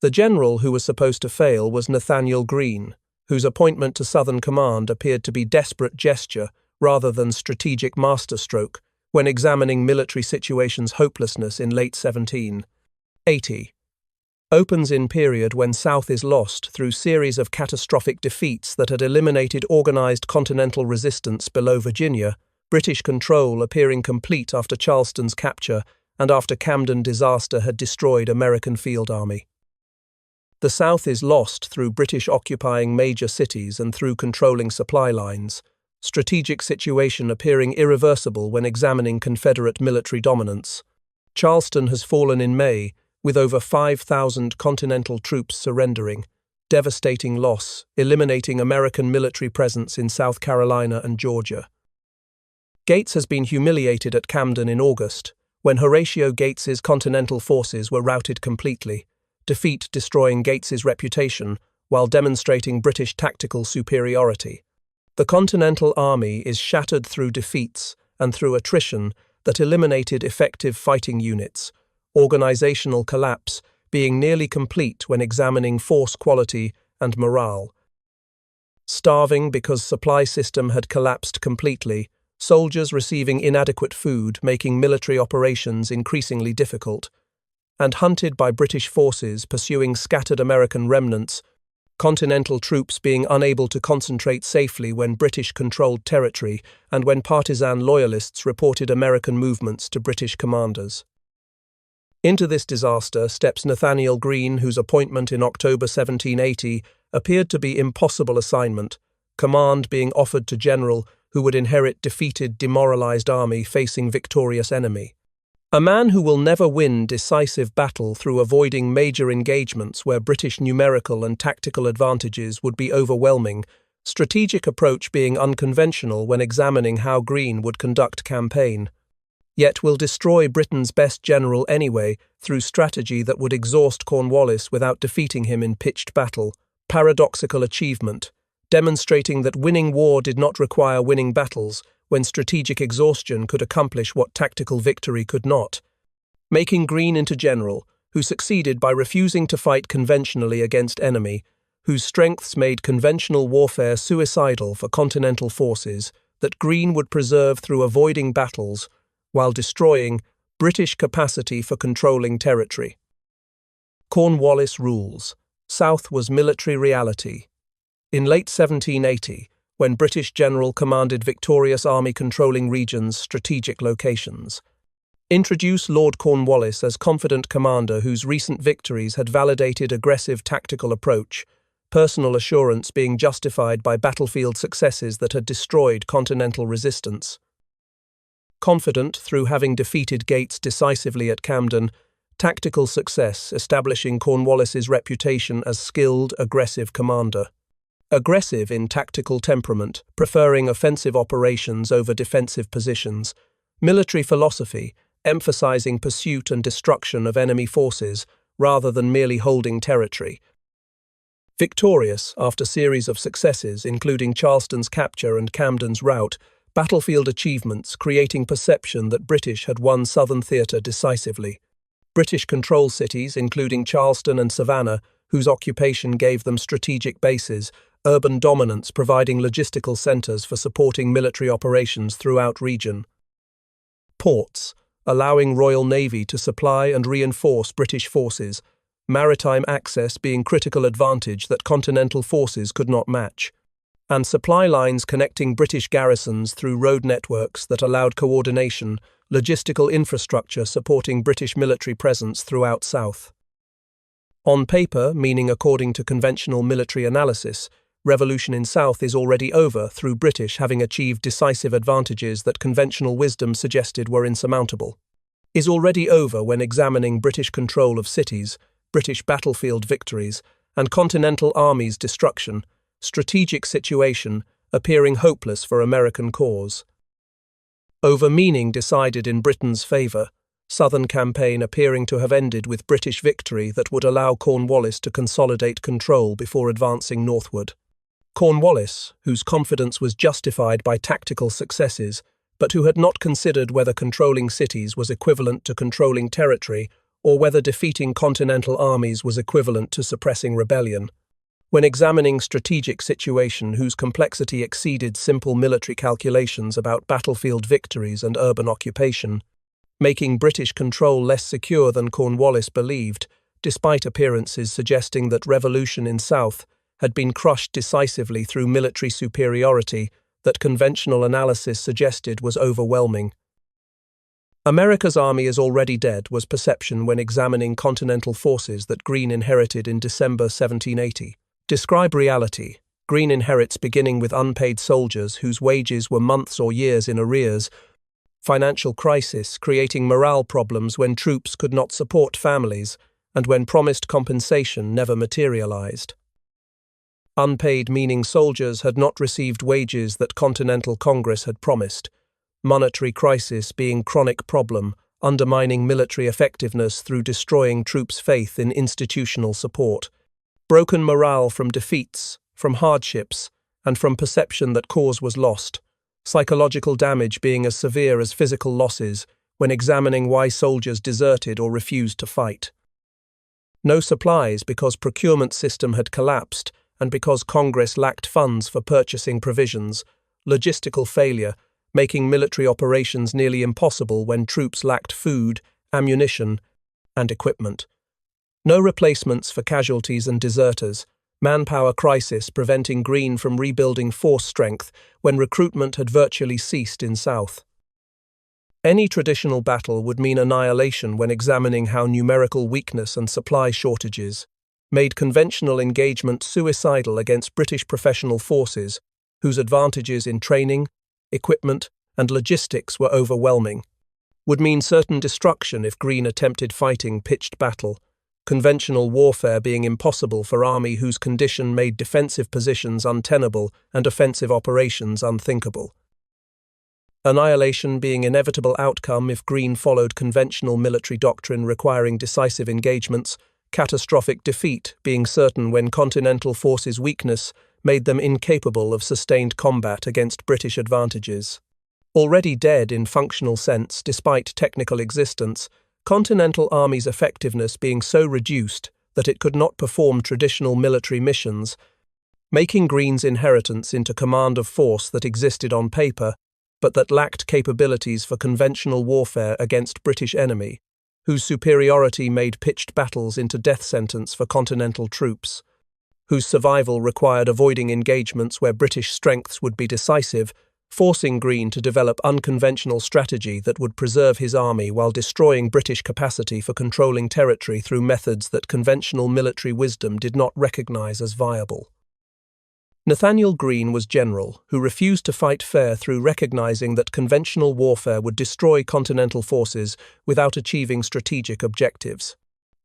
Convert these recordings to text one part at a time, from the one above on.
The general who was supposed to fail was Nathanael Greene, whose appointment to Southern Command appeared to be desperate gesture rather than strategic masterstroke when examining military situations' hopelessness in late 1780. Opens in period when South is lost through series of catastrophic defeats that had eliminated organized continental resistance below Virginia, British control appearing complete after Charleston's capture and after Camden disaster had destroyed American field army. The South is lost through British occupying major cities and through controlling supply lines, strategic situation appearing irreversible when examining Confederate military dominance. Charleston has fallen in May, with over 5,000 Continental troops surrendering, devastating loss, eliminating American military presence in South Carolina and Georgia. Gates has been humiliated at Camden in August, when Horatio Gates's Continental forces were routed completely, defeat destroying Gates's reputation while demonstrating British tactical superiority. The Continental Army is shattered through defeats and through attrition that eliminated effective fighting units, organizational collapse being nearly complete when examining force quality and morale. Starving because supply system had collapsed completely, soldiers receiving inadequate food making military operations increasingly difficult, and hunted by British forces pursuing scattered American remnants, Continental troops being unable to concentrate safely when British-controlled territory and when partisan loyalists reported American movements to British commanders. Into this disaster steps Nathanael Greene, whose appointment in October 1780 appeared to be impossible assignment, command being offered to general who would inherit defeated, demoralized army facing victorious enemy. A man who will never win decisive battle through avoiding major engagements where British numerical and tactical advantages would be overwhelming, strategic approach being unconventional when examining how Greene would conduct campaign. Yet will destroy Britain's best general anyway through strategy that would exhaust Cornwallis without defeating him in pitched battle. Paradoxical achievement, demonstrating that winning war did not require winning battles when strategic exhaustion could accomplish what tactical victory could not. Making Greene into general, who succeeded by refusing to fight conventionally against enemy, whose strengths made conventional warfare suicidal for Continental forces, that Greene would preserve through avoiding battles, while destroying British capacity for controlling territory. Cornwallis rules. South was military reality. In late 1780, when British general commanded victorious army controlling regions' strategic locations. Introduce Lord Cornwallis as confident commander whose recent victories had validated aggressive tactical approach, personal assurance being justified by battlefield successes that had destroyed Continental resistance. Confident through having defeated Gates decisively at Camden, tactical success establishing Cornwallis's reputation as skilled, aggressive commander. Aggressive in tactical temperament, preferring offensive operations over defensive positions. Military philosophy, emphasizing pursuit and destruction of enemy forces rather than merely holding territory. Victorious after series of successes including Charleston's capture and Camden's rout, battlefield achievements creating perception that British had won Southern theatre decisively. British control cities including Charleston and Savannah, whose occupation gave them strategic bases, urban dominance providing logistical centers for supporting military operations throughout region. Ports, allowing Royal Navy to supply and reinforce British forces, maritime access being critical advantage that Continental forces could not match, and supply lines connecting British garrisons through road networks that allowed coordination, logistical infrastructure supporting British military presence throughout South. On paper, meaning according to conventional military analysis, revolution in South is already over through British having achieved decisive advantages that conventional wisdom suggested were insurmountable. Is already over when examining British control of cities, British battlefield victories, and Continental armies' destruction, strategic situation appearing hopeless for American cause. Over meaning decided in Britain's favour, Southern campaign appearing to have ended with British victory that would allow Cornwallis to consolidate control before advancing northward. Cornwallis, whose confidence was justified by tactical successes, but who had not considered whether controlling cities was equivalent to controlling territory or whether defeating continental armies was equivalent to suppressing rebellion. When examining strategic situation whose complexity exceeded simple military calculations about battlefield victories and urban occupation, making British control less secure than Cornwallis believed, despite appearances suggesting that revolution in South had been crushed decisively through military superiority that conventional analysis suggested was overwhelming. America's army is already dead was perception when examining continental forces that Greene inherited in December 1780. Describe reality. Greene inherits beginning with unpaid soldiers whose wages were months or years in arrears, financial crisis creating morale problems when troops could not support families and when promised compensation never materialized. Unpaid meaning soldiers had not received wages that Continental Congress had promised. Monetary crisis being chronic problem, undermining military effectiveness through destroying troops' faith in institutional support. Broken morale from defeats, from hardships, and from perception that cause was lost. Psychological damage being as severe as physical losses when examining why soldiers deserted or refused to fight. No supplies because procurement system had collapsed and because Congress lacked funds for purchasing provisions. Logistical failure, making military operations nearly impossible when troops lacked food, ammunition, and equipment. No replacements for casualties and deserters. Manpower crisis preventing Greene from rebuilding force strength when recruitment had virtually ceased in South. Any traditional battle would mean annihilation when examining how numerical weakness and supply shortages made conventional engagement suicidal against British professional forces, whose advantages in training, equipment, and logistics were overwhelming. Would mean certain destruction if Greene attempted fighting pitched battle, conventional warfare being impossible for army whose condition made defensive positions untenable and offensive operations unthinkable. Annihilation being inevitable outcome if Greene followed conventional military doctrine requiring decisive engagements, catastrophic defeat being certain when Continental forces' weakness made them incapable of sustained combat against British advantages. Already dead in functional sense despite technical existence, Continental Army's effectiveness being so reduced that it could not perform traditional military missions, making Greene's inheritance into command of force that existed on paper, but that lacked capabilities for conventional warfare against British enemy, whose superiority made pitched battles into death sentence for Continental troops, whose survival required avoiding engagements where British strengths would be decisive, forcing Greene to develop unconventional strategy that would preserve his army while destroying British capacity for controlling territory through methods that conventional military wisdom did not recognize as viable. Nathanael Greene was general who refused to fight fair through recognizing that conventional warfare would destroy Continental forces without achieving strategic objectives.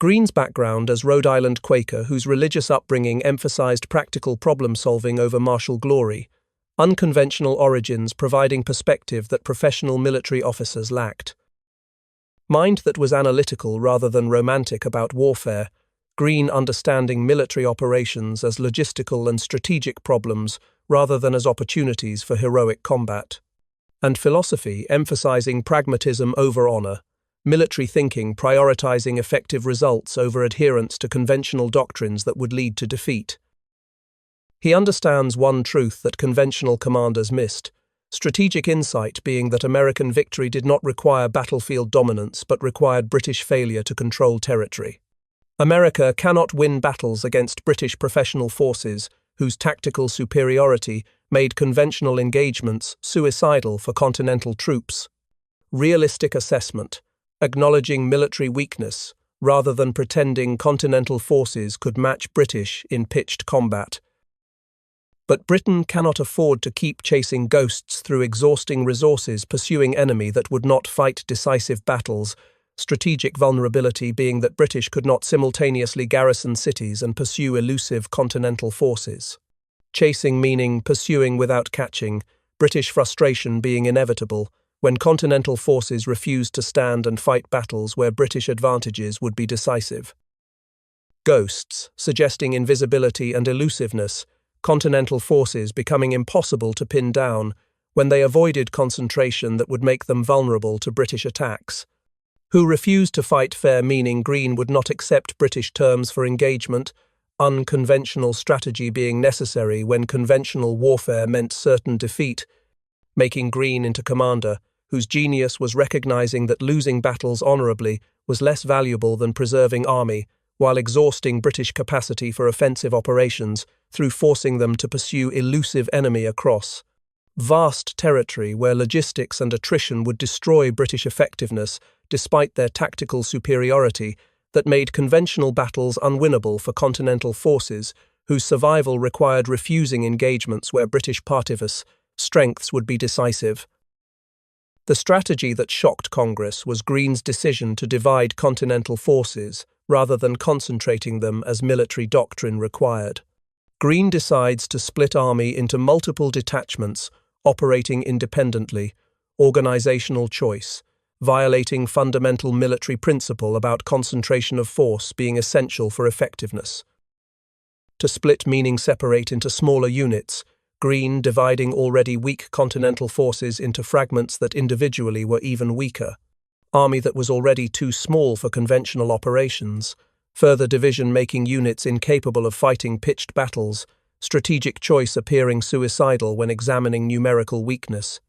Greene's background as Rhode Island Quaker whose religious upbringing emphasized practical problem-solving over martial glory, unconventional origins providing perspective that professional military officers lacked. Mind that was analytical rather than romantic about warfare, Greene understanding military operations as logistical and strategic problems rather than as opportunities for heroic combat. And philosophy emphasizing pragmatism over honor, military thinking prioritizing effective results over adherence to conventional doctrines that would lead to defeat. He understands one truth that conventional commanders missed, strategic insight being that American victory did not require battlefield dominance but required British failure to control territory. America cannot win battles against British professional forces whose tactical superiority made conventional engagements suicidal for Continental troops. Realistic assessment, acknowledging military weakness rather than pretending Continental forces could match British in pitched combat. But Britain cannot afford to keep chasing ghosts through exhausting resources pursuing enemy that would not fight decisive battles, strategic vulnerability being that British could not simultaneously garrison cities and pursue elusive Continental forces. Chasing meaning pursuing without catching, British frustration being inevitable when Continental forces refused to stand and fight battles where British advantages would be decisive. Ghosts, suggesting invisibility and elusiveness, Continental forces becoming impossible to pin down when they avoided concentration that would make them vulnerable to British attacks. who refused to fight fair, meaning Greene would not accept British terms for engagement, unconventional strategy being necessary when conventional warfare meant certain defeat, making Greene into commander, whose genius was recognizing that losing battles honorably was less valuable than preserving army, while exhausting British capacity for offensive operations through forcing them to pursue elusive enemy across vast territory where logistics and attrition would destroy British effectiveness despite their tactical superiority that made conventional battles unwinnable for continental forces whose survival required refusing engagements where British partivis strengths would be decisive. The strategy that shocked Congress was Greene's decision to divide continental forces rather than concentrating them as military doctrine required. Greene decides to split army into multiple detachments operating independently, organizational choice, violating fundamental military principle about concentration of force being essential for effectiveness. To split meaning separate into smaller units, Greene dividing already weak continental forces into fragments that individually were even weaker. Army that was already too small for conventional operations, further division making units incapable of fighting pitched battles, strategic choice appearing suicidal when examining numerical weakness.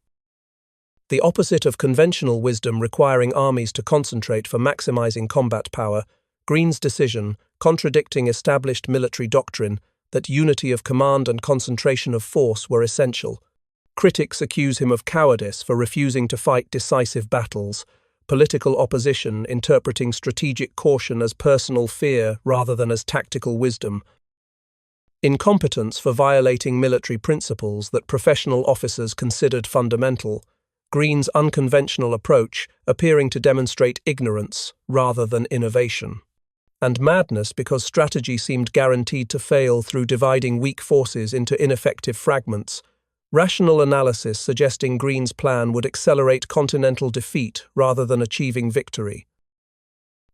The opposite of conventional wisdom requiring armies to concentrate for maximizing combat power, Greene's decision, contradicting established military doctrine, that unity of command and concentration of force were essential. Critics accuse him of cowardice for refusing to fight decisive battles, political opposition interpreting strategic caution as personal fear rather than as tactical wisdom, incompetence for violating military principles that professional officers considered fundamental, Greene's unconventional approach appearing to demonstrate ignorance rather than innovation, and madness because strategy seemed guaranteed to fail through dividing weak forces into ineffective fragments, rational analysis suggesting Greene's plan would accelerate continental defeat rather than achieving victory.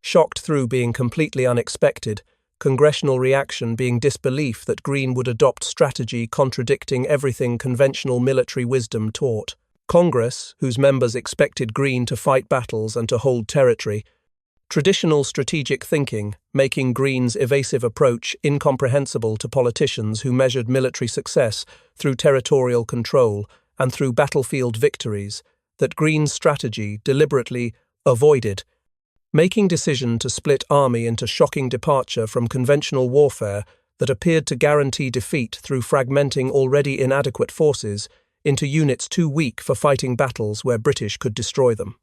Shocked through being completely unexpected, congressional reaction being disbelief that Greene would adopt strategy contradicting everything conventional military wisdom taught. Congress, whose members expected Greene to fight battles and to hold territory, traditional strategic thinking, making Greene's evasive approach incomprehensible to politicians who measured military success through territorial control and through battlefield victories, that Greene's strategy deliberately avoided, making decision to split army into shocking departure from conventional warfare that appeared to guarantee defeat through fragmenting already inadequate forces into units too weak for fighting battles where British could destroy them.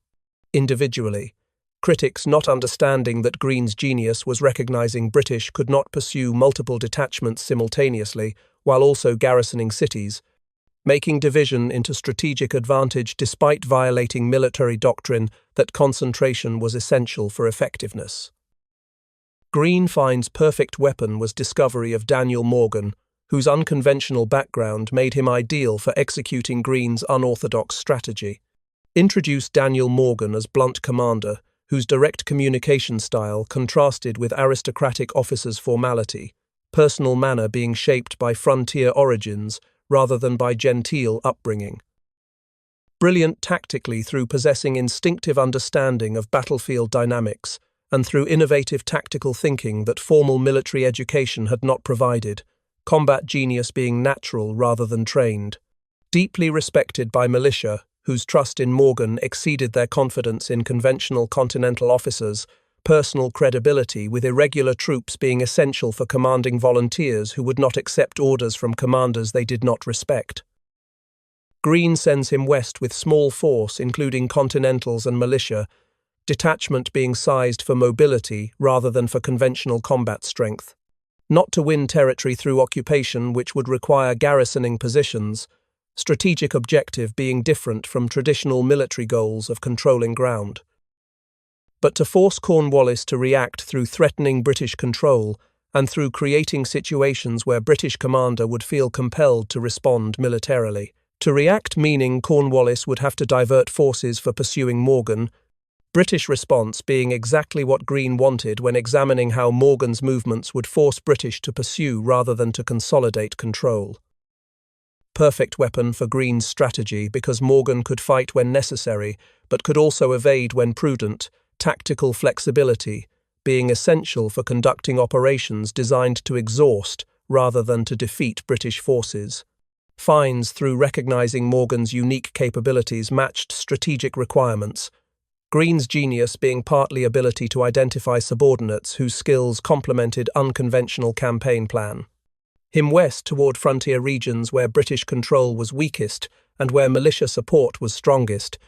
Individually, critics not understanding that Greene's genius was recognizing British could not pursue multiple detachments simultaneously while also garrisoning cities, making division into strategic advantage despite violating military doctrine that concentration was essential for effectiveness. Greene finds perfect weapon was discovery of Daniel Morgan, whose unconventional background made him ideal for executing Greene's unorthodox strategy. Introduced Daniel Morgan as blunt commander, whose direct communication style contrasted with aristocratic officers' formality, personal manner being shaped by frontier origins rather than by genteel upbringing. Brilliant tactically through possessing instinctive understanding of battlefield dynamics and through innovative tactical thinking that formal military education had not provided, combat genius being natural rather than trained. Deeply respected by militia, whose trust in Morgan exceeded their confidence in conventional continental officers, personal credibility with irregular troops being essential for commanding volunteers who would not accept orders from commanders they did not respect. Greene sends him west with small force including continentals and militia, detachment being sized for mobility rather than for conventional combat strength. Not to win territory through occupation which would require garrisoning positions, strategic objective being different from traditional military goals of controlling ground. But to force Cornwallis to react through threatening British control and through creating situations where British commander would feel compelled to respond militarily. To react meaning Cornwallis would have to divert forces for pursuing Morgan, British response being exactly what Greene wanted when examining how Morgan's movements would force British to pursue rather than to consolidate control. Perfect weapon for Greene's strategy because Morgan could fight when necessary, but could also evade when prudent, tactical flexibility, being essential for conducting operations designed to exhaust rather than to defeat British forces. Fines, through recognizing Morgan's unique capabilities, matched strategic requirements, Greene's genius being partly ability to identify subordinates whose skills complemented unconventional campaign plan. Him west toward frontier regions where British control was weakest and where militia support was strongest.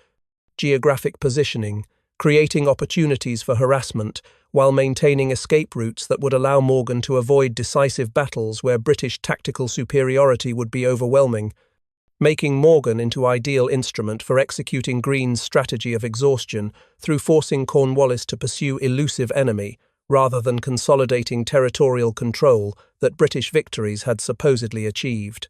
Geographic positioning, creating opportunities for harassment while maintaining escape routes that would allow Morgan to avoid decisive battles where British tactical superiority would be overwhelming, making Morgan into ideal instrument for executing Greene's strategy of exhaustion through forcing Cornwallis to pursue elusive enemy rather than consolidating territorial control that British victories had supposedly achieved.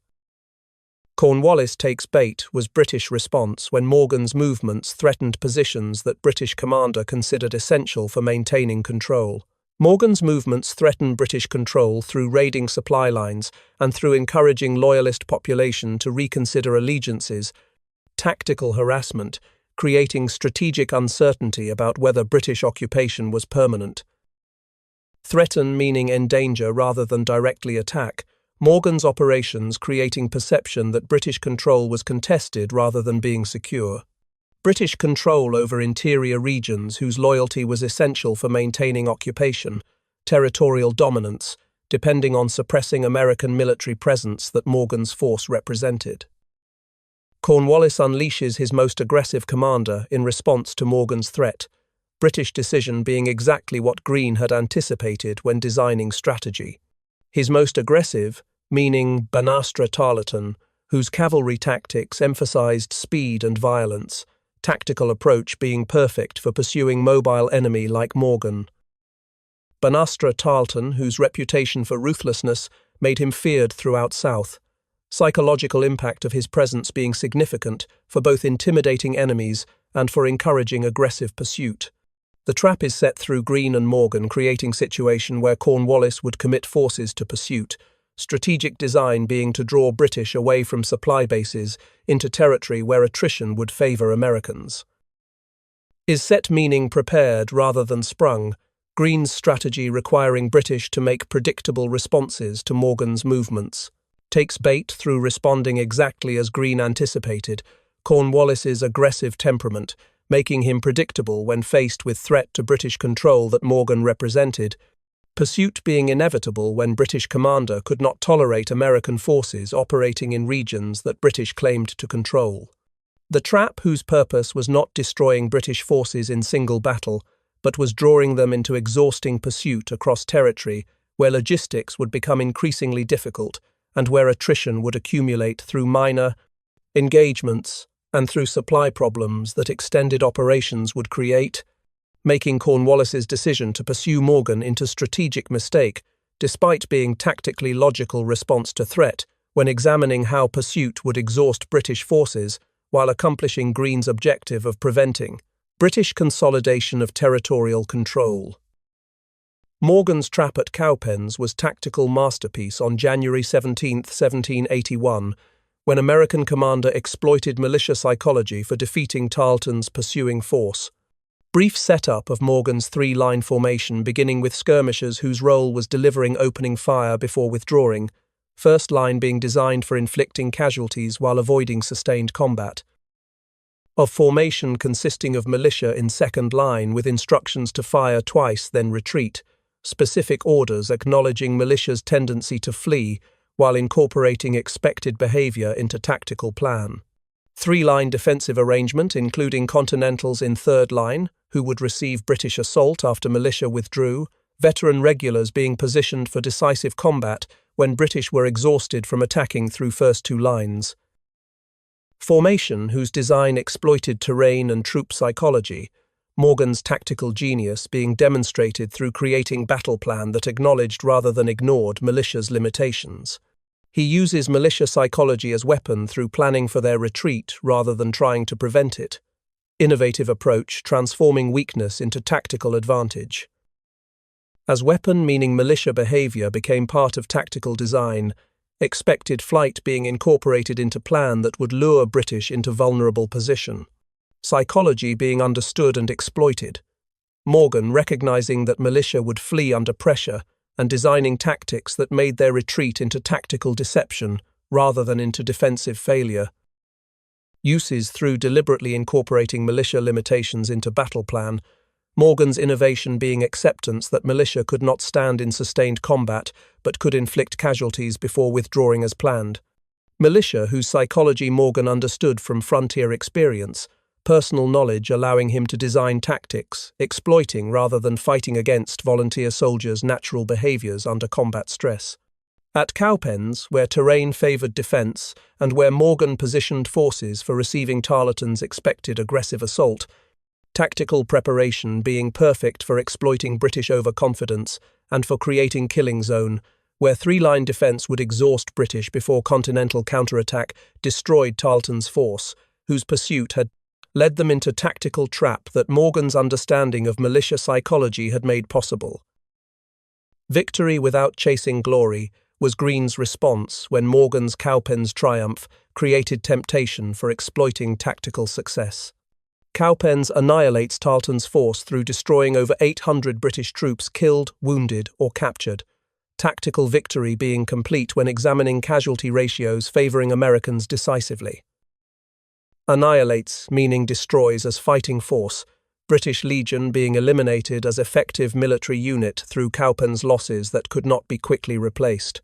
Cornwallis takes bait was British response when Morgan's movements threatened positions that British commander considered essential for maintaining control. Morgan's movements threatened British control through raiding supply lines and through encouraging loyalist population to reconsider allegiances, tactical harassment, creating strategic uncertainty about whether British occupation was permanent. Threaten meaning endanger rather than directly attack, Morgan's operations creating perception that British control was contested rather than being secure. British control over interior regions whose loyalty was essential for maintaining occupation, territorial dominance, depending on suppressing American military presence that Morgan's force represented. Cornwallis unleashes his most aggressive commander in response to Morgan's threat, British decision being exactly what Greene had anticipated when designing strategy. His most aggressive, meaning Banastra Tarleton, whose cavalry tactics emphasized speed and violence, tactical approach being perfect for pursuing mobile enemy like Morgan. Banastra Tarleton, whose reputation for ruthlessness made him feared throughout South, psychological impact of his presence being significant for both intimidating enemies and for encouraging aggressive pursuit. The trap is set through Greene and Morgan, creating situation where Cornwallis would commit forces to pursuit, strategic design being to draw British away from supply bases into territory where attrition would favor Americans. Is set meaning prepared rather than sprung, Greene's strategy requiring British to make predictable responses to Morgan's movements. Takes bait through responding exactly as Greene anticipated, Cornwallis's aggressive temperament, making him predictable when faced with threat to British control that Morgan represented, pursuit being inevitable when British commander could not tolerate American forces operating in regions that British claimed to control. The trap whose purpose was not destroying British forces in single battle, but was drawing them into exhausting pursuit across territory where logistics would become increasingly difficult and where attrition would accumulate through minor engagements and through supply problems that extended operations would create, making Cornwallis's decision to pursue Morgan into strategic mistake, despite being tactically logical response to threat when examining how pursuit would exhaust British forces while accomplishing Greene's objective of preventing British consolidation of territorial control. Morgan's trap at Cowpens was tactical masterpiece on January 17, 1781, when American commander exploited militia psychology for defeating Tarleton's pursuing force. Brief setup of Morgan's three-line formation beginning with skirmishers whose role was delivering opening fire before withdrawing, first line being designed for inflicting casualties while avoiding sustained combat. Of formation consisting of militia in second line with instructions to fire twice then retreat, specific orders acknowledging militia's tendency to flee while incorporating expected behavior into tactical plan. Three-line defensive arrangement including Continentals in third line, who would receive British assault after militia withdrew, veteran regulars being positioned for decisive combat when British were exhausted from attacking through first two lines. Formation, whose design exploited terrain and troop psychology, Morgan's tactical genius being demonstrated through creating battle plan that acknowledged rather than ignored militia's limitations. He uses militia psychology as weapon through planning for their retreat rather than trying to prevent it. Innovative approach, transforming weakness into tactical advantage. As weapon meaning militia behavior became part of tactical design, expected flight being incorporated into plan that would lure British into vulnerable position. Psychology being understood and exploited. Morgan, recognizing that militia would flee under pressure and designing tactics that made their retreat into tactical deception rather than into defensive failure. Uses through deliberately incorporating militia limitations into battle plan, Morgan's innovation being acceptance that militia could not stand in sustained combat but could inflict casualties before withdrawing as planned. Militia, whose psychology Morgan understood from frontier experience, personal knowledge allowing him to design tactics, exploiting rather than fighting against volunteer soldiers' natural behaviors under combat stress. At Cowpens, where terrain favored defense and where Morgan positioned forces for receiving Tarleton's expected aggressive assault, tactical preparation being perfect for exploiting British overconfidence and for creating killing zone, where three-line defense would exhaust British before continental counterattack destroyed Tarleton's force, whose pursuit had led them into tactical trap that Morgan's understanding of militia psychology had made possible. Victory without chasing glory was Greene's response when Morgan's Cowpens triumph created temptation for exploiting tactical success. Cowpens annihilates Tarleton's force through destroying over 800 British troops killed, wounded, or captured, tactical victory being complete when examining casualty ratios favoring Americans decisively. Annihilates, meaning destroys as fighting force, British Legion being eliminated as effective military unit through Cowpens' losses that could not be quickly replaced.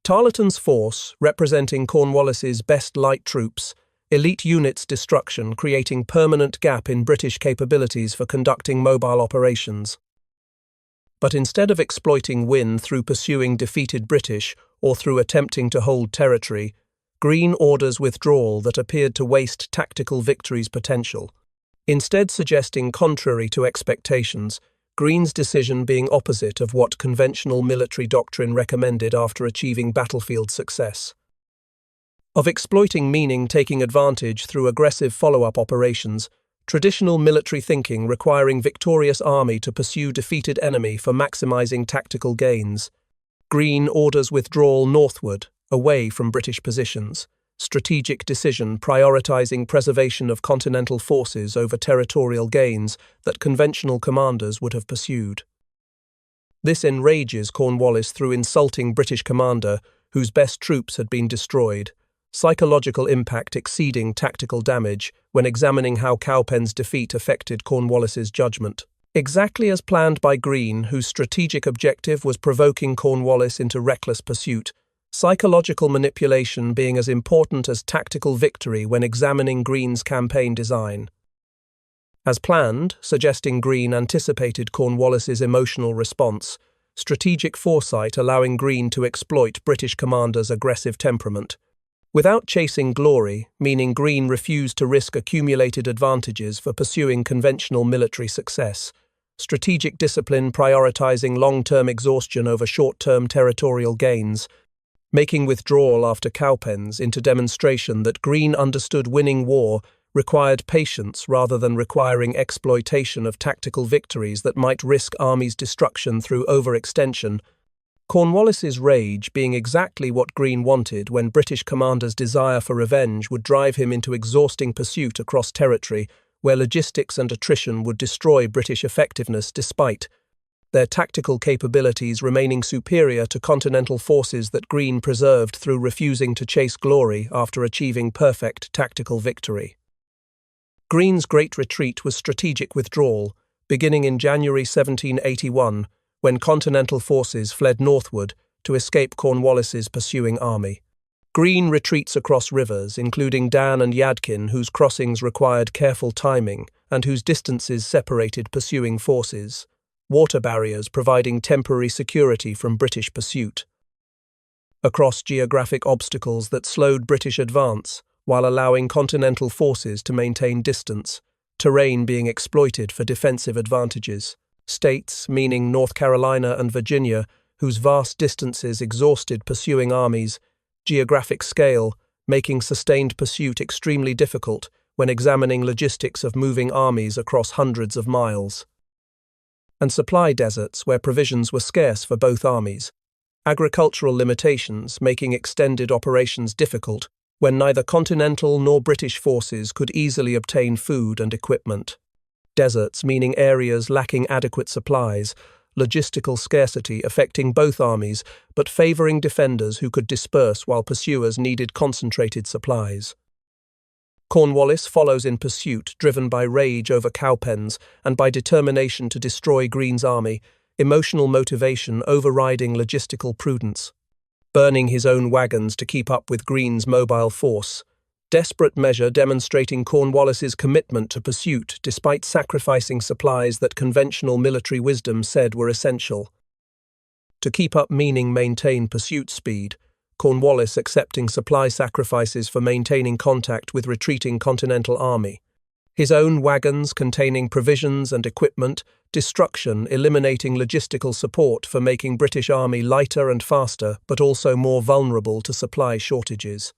Tarleton's force, representing Cornwallis's best light troops, elite units' destruction creating permanent gap in British capabilities for conducting mobile operations. But instead of exploiting win through pursuing defeated British or through attempting to hold territory, Greene orders withdrawal that appeared to waste tactical victory's potential. Instead suggesting contrary to expectations, Greene's decision being opposite of what conventional military doctrine recommended after achieving battlefield success. Of exploiting meaning taking advantage through aggressive follow-up operations, traditional military thinking requiring victorious army to pursue defeated enemy for maximizing tactical gains. Greene orders withdrawal northward, away from British positions, strategic decision prioritizing preservation of continental forces over territorial gains that conventional commanders would have pursued. This enrages Cornwallis through insulting British commander whose best troops had been destroyed, psychological impact exceeding tactical damage when examining how Cowpens' defeat affected Cornwallis's judgment. Exactly as planned by Greene, whose strategic objective was provoking Cornwallis into reckless pursuit, psychological manipulation being as important as tactical victory when examining Greene's campaign design. As planned, suggesting Greene anticipated Cornwallis's emotional response, strategic foresight allowing Greene to exploit British commanders' aggressive temperament. Without chasing glory, meaning Greene refused to risk accumulated advantages for pursuing conventional military success. Strategic discipline prioritizing long-term exhaustion over short-term territorial gains, making withdrawal after Cowpens into demonstration that Greene understood winning war required patience rather than requiring exploitation of tactical victories that might risk armies' destruction through overextension. Cornwallis's rage being exactly what Greene wanted when British commanders' desire for revenge would drive him into exhausting pursuit across territory where logistics and attrition would destroy British effectiveness despite their tactical capabilities remaining superior to continental forces that Greene preserved through refusing to chase glory after achieving perfect tactical victory. Greene's Great Retreat was strategic withdrawal, beginning in January 1781, when continental forces fled northward to escape Cornwallis's pursuing army. Greene retreats across rivers, including Dan and Yadkin, whose crossings required careful timing and whose distances separated pursuing forces, water barriers providing temporary security from British pursuit. Across geographic obstacles that slowed British advance, while allowing continental forces to maintain distance, terrain being exploited for defensive advantages. States, meaning North Carolina and Virginia, whose vast distances exhausted pursuing armies, geographic scale, making sustained pursuit extremely difficult when examining logistics of moving armies across hundreds of miles. And supply deserts where provisions were scarce for both armies. Agricultural limitations making extended operations difficult when neither continental nor British forces could easily obtain food and equipment. deserts, meaning areas lacking adequate supplies, logistical scarcity affecting both armies, but favoring defenders who could disperse while pursuers needed concentrated supplies. Cornwallis follows in pursuit, driven by rage over Cowpens and by determination to destroy Greene's army, emotional motivation overriding logistical prudence. Burning his own wagons to keep up with Greene's mobile force. Desperate measure demonstrating Cornwallis's commitment to pursuit despite sacrificing supplies that conventional military wisdom said were essential. To keep up meaning maintain pursuit speed, Cornwallis accepting supply sacrifices for maintaining contact with retreating Continental Army. His own wagons containing provisions and equipment, destruction eliminating logistical support for making British Army lighter and faster but also more vulnerable to supply shortages.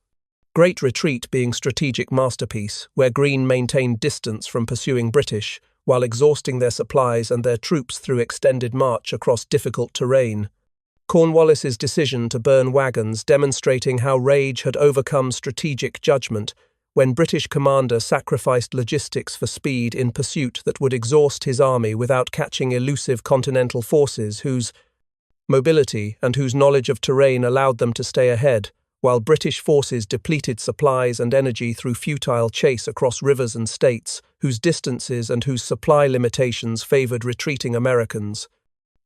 Great Retreat being strategic masterpiece, where Greene maintained distance from pursuing British, while exhausting their supplies and their troops through extended march across difficult terrain. Cornwallis's decision to burn wagons demonstrating how rage had overcome strategic judgment, when British commander sacrificed logistics for speed in pursuit that would exhaust his army without catching elusive Continental forces whose mobility and whose knowledge of terrain allowed them to stay ahead, while British forces depleted supplies and energy through futile chase across rivers and states, whose distances and whose supply limitations favored retreating Americans,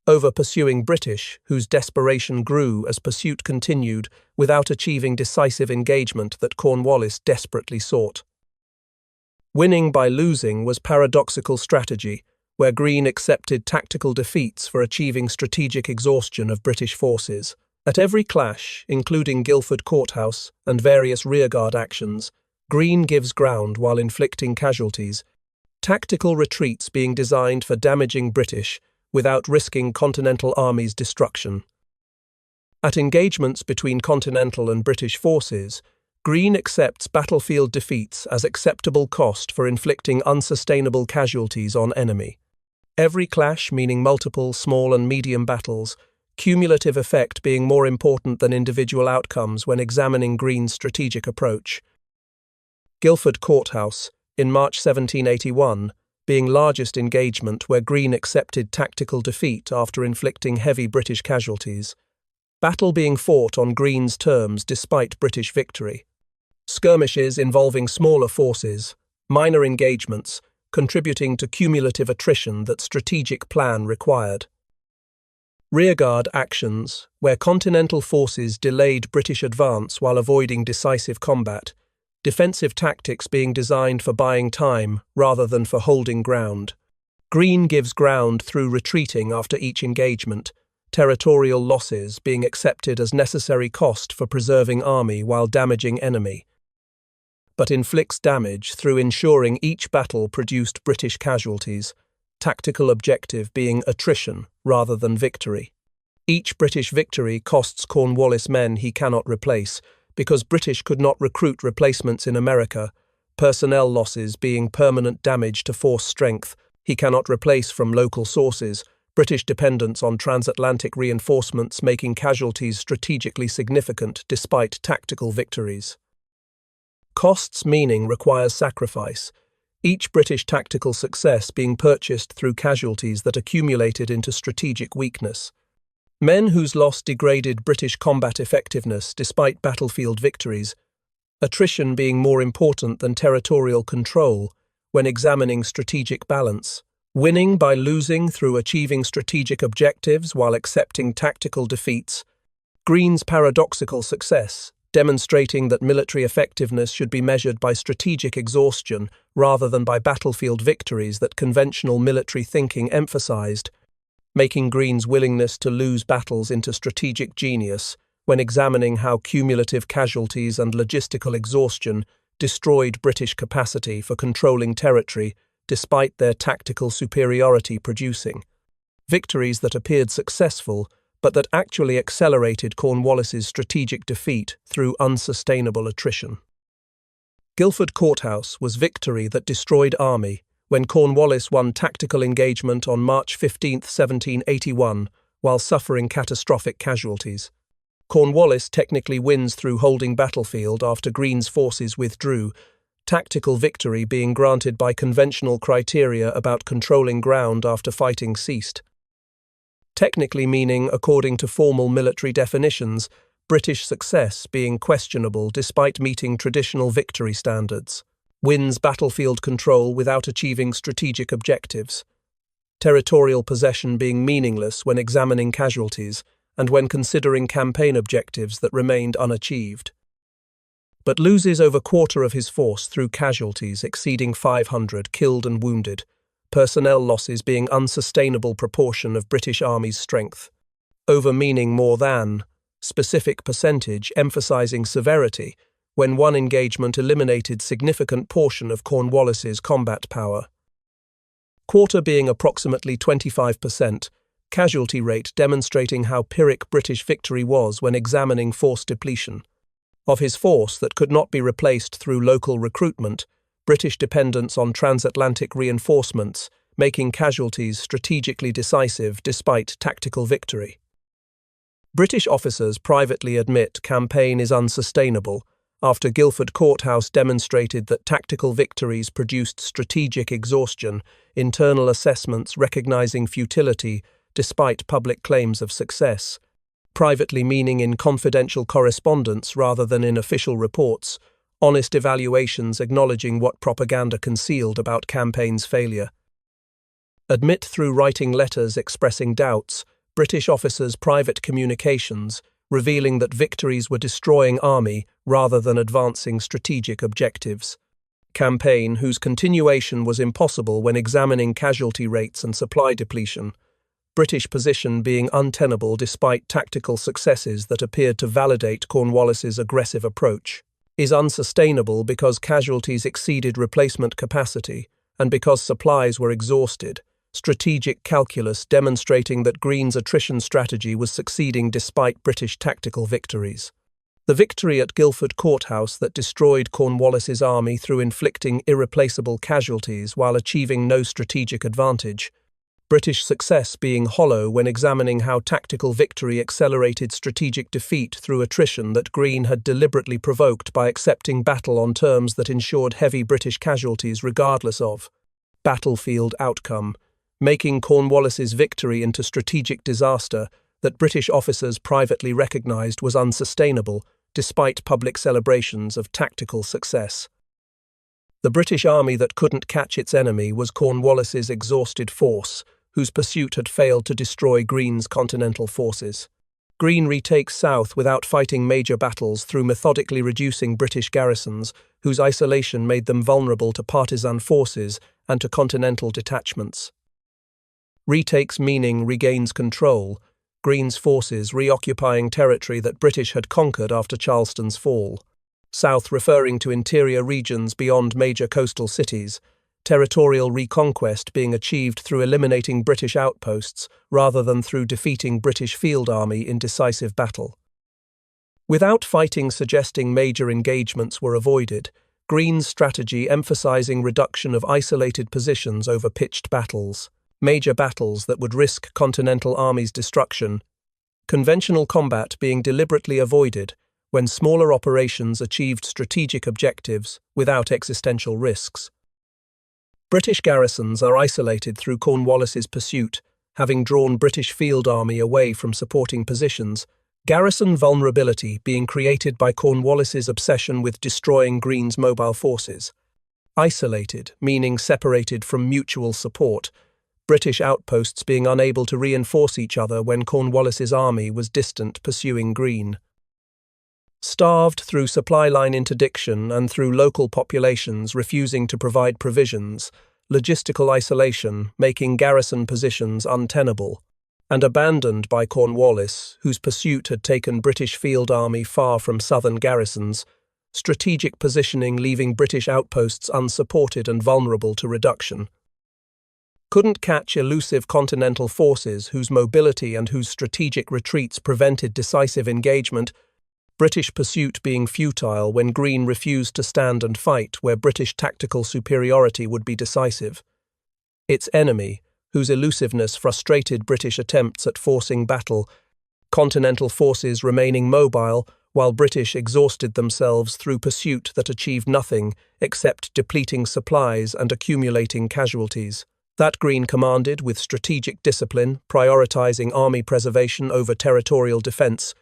over pursuing British, whose desperation grew as pursuit continued without achieving decisive engagement that Cornwallis desperately sought. Winning by losing was paradoxical strategy, where Greene accepted tactical defeats for achieving strategic exhaustion of British forces. At every clash, including Guilford Courthouse and various rearguard actions, Greene gives ground while inflicting casualties, tactical retreats being designed for damaging British without risking Continental Army's destruction. At engagements between Continental and British forces, Greene accepts battlefield defeats as acceptable cost for inflicting unsustainable casualties on enemy. Every clash meaning multiple small and medium battles, cumulative effect being more important than individual outcomes when examining Greene's strategic approach. Guilford Courthouse, in March 1781, being largest engagement where Greene accepted tactical defeat after inflicting heavy British casualties. Battle being fought on Greene's terms despite British victory. Skirmishes involving smaller forces, minor engagements, contributing to cumulative attrition that strategic plan required. Rearguard actions, where Continental forces delayed British advance while avoiding decisive combat, defensive tactics being designed for buying time rather than for holding ground. Greene gives ground through retreating after each engagement, territorial losses being accepted as necessary cost for preserving army while damaging enemy, but inflicts damage through ensuring each battle produced British casualties, tactical objective being attrition rather than victory. Each British victory costs Cornwallis men he cannot replace, because British could not recruit replacements in America, personnel losses being permanent damage to force strength he cannot replace from local sources, British dependence on transatlantic reinforcements making casualties strategically significant despite tactical victories. Costs meaning requires sacrifice, each British tactical success being purchased through casualties that accumulated into strategic weakness. Men whose loss degraded British combat effectiveness despite battlefield victories, attrition being more important than territorial control when examining strategic balance, winning by losing through achieving strategic objectives while accepting tactical defeats, Greene's paradoxical success, demonstrating that military effectiveness should be measured by strategic exhaustion rather than by battlefield victories that conventional military thinking emphasized, making Greene's willingness to lose battles into strategic genius when examining how cumulative casualties and logistical exhaustion destroyed British capacity for controlling territory despite their tactical superiority producing victories that appeared successful but that actually accelerated Cornwallis's strategic defeat through unsustainable attrition. Guilford Courthouse was victory that destroyed army when Cornwallis won tactical engagement on March 15, 1781, while suffering catastrophic casualties. Cornwallis technically wins through holding battlefield after Greene's forces withdrew, tactical victory being granted by conventional criteria about controlling ground after fighting ceased. Technically meaning, according to formal military definitions, British success being questionable despite meeting traditional victory standards. Wins battlefield control without achieving strategic objectives. Territorial possession being meaningless when examining casualties and when considering campaign objectives that remained unachieved. But loses over quarter of his force through casualties exceeding 500 killed and wounded, personnel losses being unsustainable proportion of British Army's strength. Over meaning more than, specific percentage emphasizing severity, when one engagement eliminated significant portion of Cornwallis's combat power. Quarter being approximately 25%, casualty rate demonstrating how Pyrrhic British victory was when examining force depletion. Of his force that could not be replaced through local recruitment, British dependence on transatlantic reinforcements, making casualties strategically decisive despite tactical victory. British officers privately admit campaign is unsustainable after Guilford Courthouse demonstrated that tactical victories produced strategic exhaustion, internal assessments recognizing futility despite public claims of success. Privately meaning in confidential correspondence rather than in official reports, honest evaluations acknowledging what propaganda concealed about campaign's failure. Admit through writing letters expressing doubts, British officers' private communications, revealing that victories were destroying army rather than advancing strategic objectives. Campaign whose continuation was impossible when examining casualty rates and supply depletion. British position being untenable despite tactical successes that appeared to validate Cornwallis's aggressive approach, is unsustainable because casualties exceeded replacement capacity and because supplies were exhausted, strategic calculus demonstrating that Greene's attrition strategy was succeeding despite British tactical victories. The victory at Guilford Courthouse that destroyed Cornwallis's army through inflicting irreplaceable casualties while achieving no strategic advantage. British success being hollow when examining how tactical victory accelerated strategic defeat through attrition that Greene had deliberately provoked by accepting battle on terms that ensured heavy British casualties regardless of battlefield outcome, making Cornwallis's victory into strategic disaster that British officers privately recognised was unsustainable despite public celebrations of tactical success. The British army that couldn't catch its enemy was Cornwallis's exhausted force, whose pursuit had failed to destroy Greene's continental forces. Greene retakes south without fighting major battles through methodically reducing British garrisons, whose isolation made them vulnerable to partisan forces and to continental detachments. Retakes meaning regains control, Greene's forces reoccupying territory that British had conquered after Charleston's fall. South referring to interior regions beyond major coastal cities, territorial reconquest being achieved through eliminating British outposts rather than through defeating British field army in decisive battle. Without fighting suggesting major engagements were avoided, Greene's strategy emphasizing reduction of isolated positions over pitched battles, major battles that would risk continental armies' destruction, conventional combat being deliberately avoided when smaller operations achieved strategic objectives without existential risks. British garrisons are isolated through Cornwallis's pursuit, having drawn British field army away from supporting positions, garrison vulnerability being created by Cornwallis's obsession with destroying Greene's mobile forces. Isolated, meaning separated from mutual support, British outposts being unable to reinforce each other when Cornwallis's army was distant pursuing Greene. Starved through supply line interdiction and through local populations refusing to provide provisions, logistical isolation making garrison positions untenable, and abandoned by Cornwallis, whose pursuit had taken British field army far from southern garrisons, strategic positioning leaving British outposts unsupported and vulnerable to reduction. Couldn't catch elusive continental forces whose mobility and whose strategic retreats prevented decisive engagement, British pursuit being futile when Greene refused to stand and fight where British tactical superiority would be decisive. Its enemy, whose elusiveness frustrated British attempts at forcing battle, continental forces remaining mobile while British exhausted themselves through pursuit that achieved nothing except depleting supplies and accumulating casualties. That Greene commanded with strategic discipline, prioritizing army preservation over territorial defense,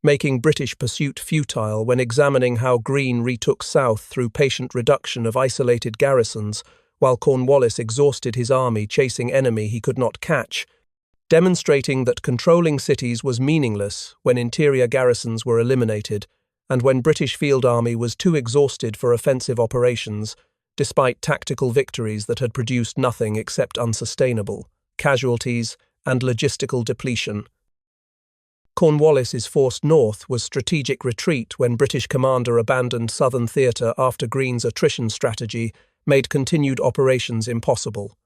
making British pursuit futile when examining how Greene retook south through patient reduction of isolated garrisons, while Cornwallis exhausted his army chasing enemy he could not catch, demonstrating that controlling cities was meaningless when interior garrisons were eliminated and when British field army was too exhausted for offensive operations, despite tactical victories that had produced nothing except unsustainable casualties and logistical depletion. Cornwallis's forced north was strategic retreat when British commander abandoned southern theatre after Greene's attrition strategy made continued operations impossible.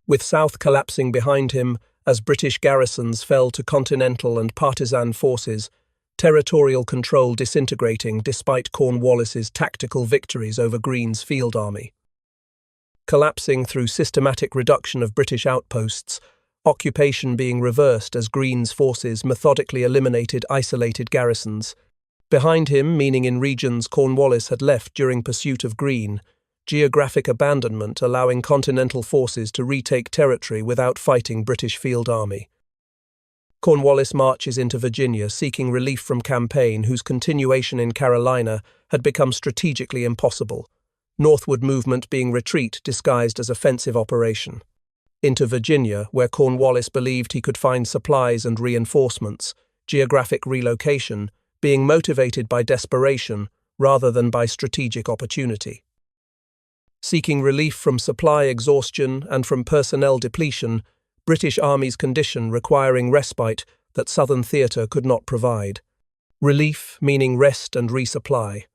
With south collapsing behind him as British garrisons fell to continental and partisan forces, territorial control disintegrating despite Cornwallis's tactical victories over Greene's field army. Collapsing through systematic reduction of British outposts, occupation being reversed as Greene's forces methodically eliminated isolated garrisons. Behind him, meaning in regions Cornwallis had left during pursuit of Greene, geographic abandonment allowing continental forces to retake territory without fighting British field army. Cornwallis marches into Virginia seeking relief from campaign whose continuation in Carolina had become strategically impossible, northward movement being retreat disguised as offensive operation. Into Virginia, where Cornwallis believed he could find supplies and reinforcements, geographic relocation being motivated by desperation rather than by strategic opportunity. Seeking relief from supply exhaustion and from personnel depletion, British Army's condition requiring respite that Southern theatre could not provide. Relief meaning rest and resupply.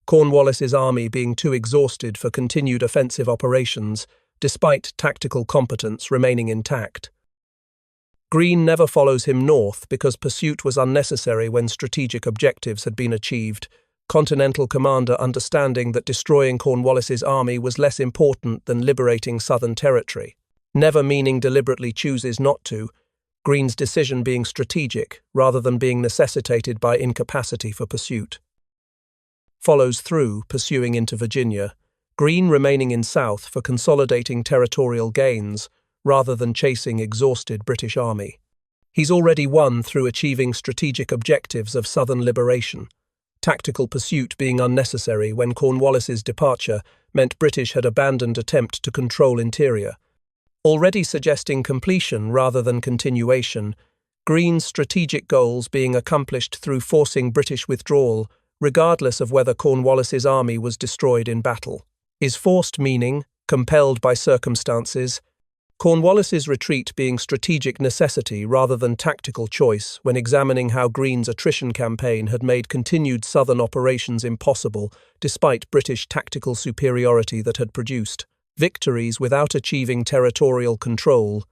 Cornwallis's army being too exhausted for continued offensive operations, despite tactical competence remaining intact. Greene never follows him north because pursuit was unnecessary when strategic objectives had been achieved, Continental commander understanding that destroying Cornwallis's army was less important than liberating southern territory. Never meaning deliberately chooses not to, Greene's decision being strategic rather than being necessitated by incapacity for pursuit. Follows through, pursuing into Virginia, Greene remaining in south for consolidating territorial gains rather than chasing exhausted British army. He's already won through achieving strategic objectives of southern liberation, tactical pursuit being unnecessary when Cornwallis's departure meant British had abandoned attempt to control interior. Already suggesting completion rather than continuation, Greene's strategic goals being accomplished through forcing British withdrawal, regardless of whether Cornwallis's army was destroyed in battle. Is forced meaning, compelled by circumstances, Cornwallis's retreat being strategic necessity rather than tactical choice when examining how Greene's attrition campaign had made continued southern operations impossible despite British tactical superiority that had produced victories without achieving territorial control,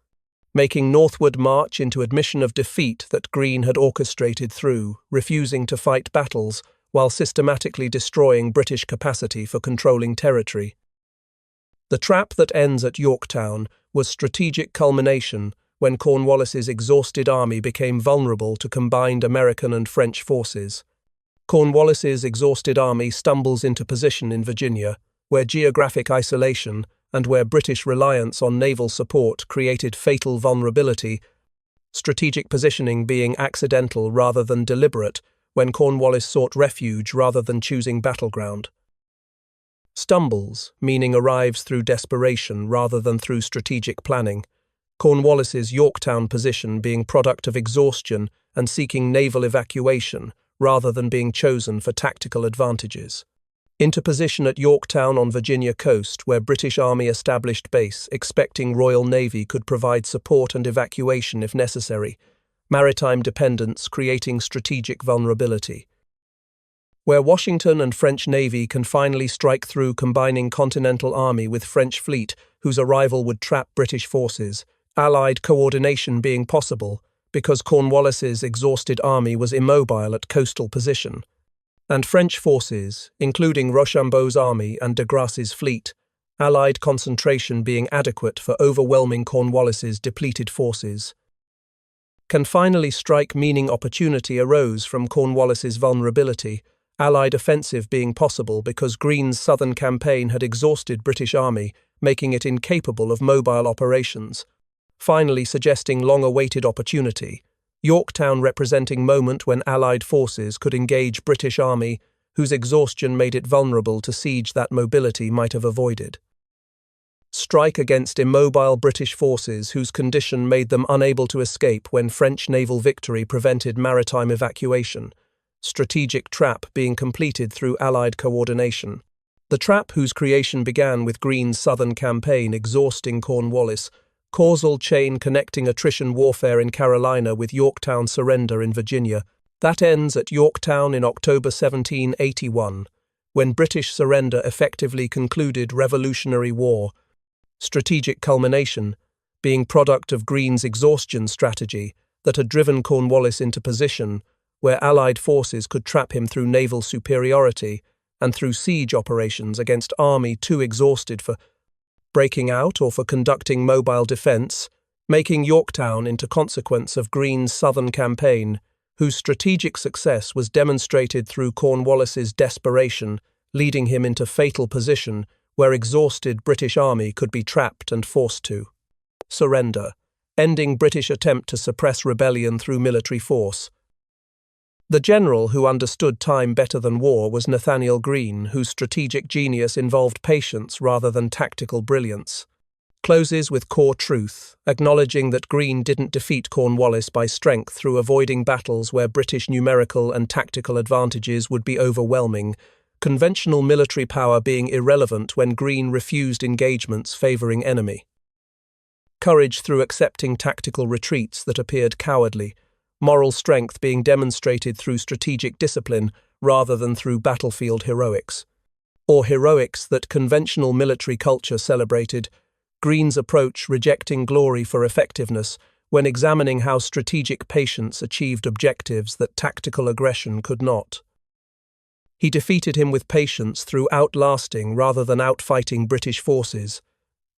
making northward march into admission of defeat that Greene had orchestrated through, refusing to fight battles while systematically destroying British capacity for controlling territory. The trap that ends at Yorktown was strategic culmination when Cornwallis's exhausted army became vulnerable to combined American and French forces. Cornwallis's exhausted army stumbles into position in Virginia, where geographic isolation and where British reliance on naval support created fatal vulnerability, strategic positioning being accidental rather than deliberate when Cornwallis sought refuge rather than choosing battleground. Stumbles, meaning arrives through desperation rather than through strategic planning, Cornwallis's Yorktown position being product of exhaustion and seeking naval evacuation rather than being chosen for tactical advantages. Into position at Yorktown on Virginia coast where British Army established base expecting Royal Navy could provide support and evacuation if necessary, maritime dependence creating strategic vulnerability. Where Washington and French Navy can finally strike through combining Continental Army with French fleet whose arrival would trap British forces, Allied coordination being possible because Cornwallis's exhausted army was immobile at coastal position, and French forces, including Rochambeau's army and de Grasse's fleet, Allied concentration being adequate for overwhelming Cornwallis's depleted forces. can finally strike meaning opportunity arose from Cornwallis's vulnerability, Allied offensive being possible because Greene's southern campaign had exhausted British army, making it incapable of mobile operations, finally suggesting long-awaited opportunity, Yorktown representing moment when Allied forces could engage British army, whose exhaustion made it vulnerable to siege that mobility might have avoided. Strike against immobile British forces whose condition made them unable to escape when French naval victory prevented maritime evacuation, strategic trap being completed through Allied coordination. The trap whose creation began with Greene's southern campaign exhausting Cornwallis, causal chain connecting attrition warfare in Carolina with Yorktown surrender in Virginia, that ends at Yorktown in October 1781, when British surrender effectively concluded Revolutionary War. Strategic culmination, being product of Greene's exhaustion strategy that had driven Cornwallis into position where Allied forces could trap him through naval superiority and through siege operations against army too exhausted for breaking out or for conducting mobile defense, making Yorktown into consequence of Greene's southern campaign, whose strategic success was demonstrated through Cornwallis's desperation, leading him into fatal position where exhausted British army could be trapped and forced to surrender, ending British attempt to suppress rebellion through military force. The general who understood time better than war was Nathanael Greene, whose strategic genius involved patience rather than tactical brilliance. Closes with core truth, acknowledging that Greene didn't defeat Cornwallis by strength through avoiding battles where British numerical and tactical advantages would be overwhelming, conventional military power being irrelevant when Greene refused engagements favouring enemy. Courage through accepting tactical retreats that appeared cowardly, moral strength being demonstrated through strategic discipline rather than through battlefield heroics. Or heroics that conventional military culture celebrated, Greene's approach rejecting glory for effectiveness when examining how strategic patience achieved objectives that tactical aggression could not. He defeated him with patience through outlasting rather than outfighting British forces,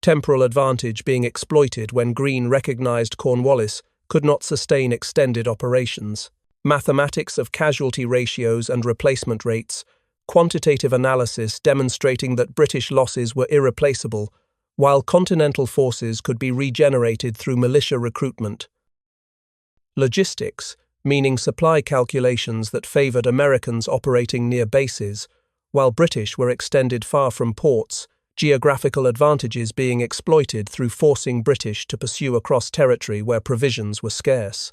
temporal advantage being exploited when Greene recognized Cornwallis could not sustain extended operations, mathematics of casualty ratios and replacement rates, quantitative analysis demonstrating that British losses were irreplaceable, while continental forces could be regenerated through militia recruitment. Logistics, meaning supply calculations that favoured Americans operating near bases, while British were extended far from ports, geographical advantages being exploited through forcing British to pursue across territory where provisions were scarce.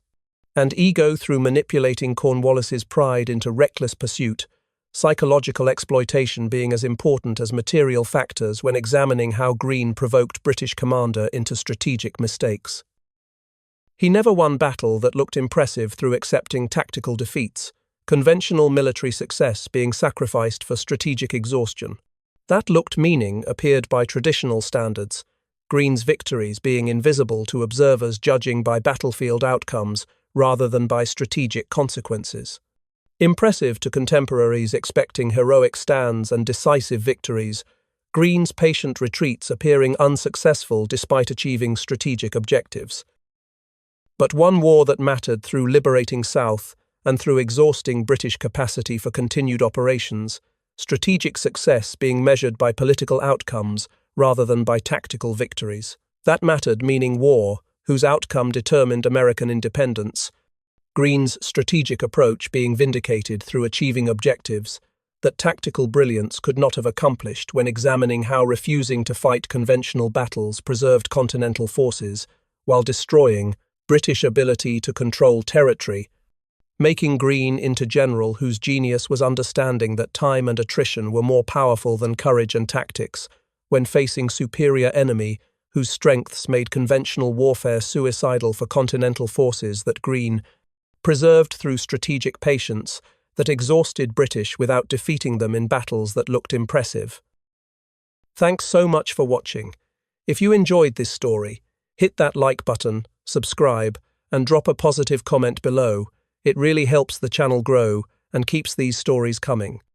And ego through manipulating Cornwallis's pride into reckless pursuit, psychological exploitation being as important as material factors when examining how Greene provoked British commander into strategic mistakes. He never won battle that looked impressive through accepting tactical defeats, conventional military success being sacrificed for strategic exhaustion. That looked meaning appeared by traditional standards, Greene's victories being invisible to observers judging by battlefield outcomes rather than by strategic consequences. Impressive to contemporaries expecting heroic stands and decisive victories, Greene's patient retreats appearing unsuccessful despite achieving strategic objectives. But one war that mattered through liberating South and through exhausting British capacity for continued operations, strategic success being measured by political outcomes rather than by tactical victories. That mattered, meaning war, whose outcome determined American independence, Greene's strategic approach being vindicated through achieving objectives that tactical brilliance could not have accomplished when examining how refusing to fight conventional battles preserved continental forces while destroying British ability to control territory, making Greene into general whose genius was understanding that time and attrition were more powerful than courage and tactics when facing superior enemy whose strengths made conventional warfare suicidal for continental forces that Greene preserved through strategic patience that exhausted British without defeating them in battles that looked impressive. Thanks so much for watching. If you enjoyed this story, hit that like button, subscribe, and drop a positive comment below. It really helps the channel grow and keeps these stories coming.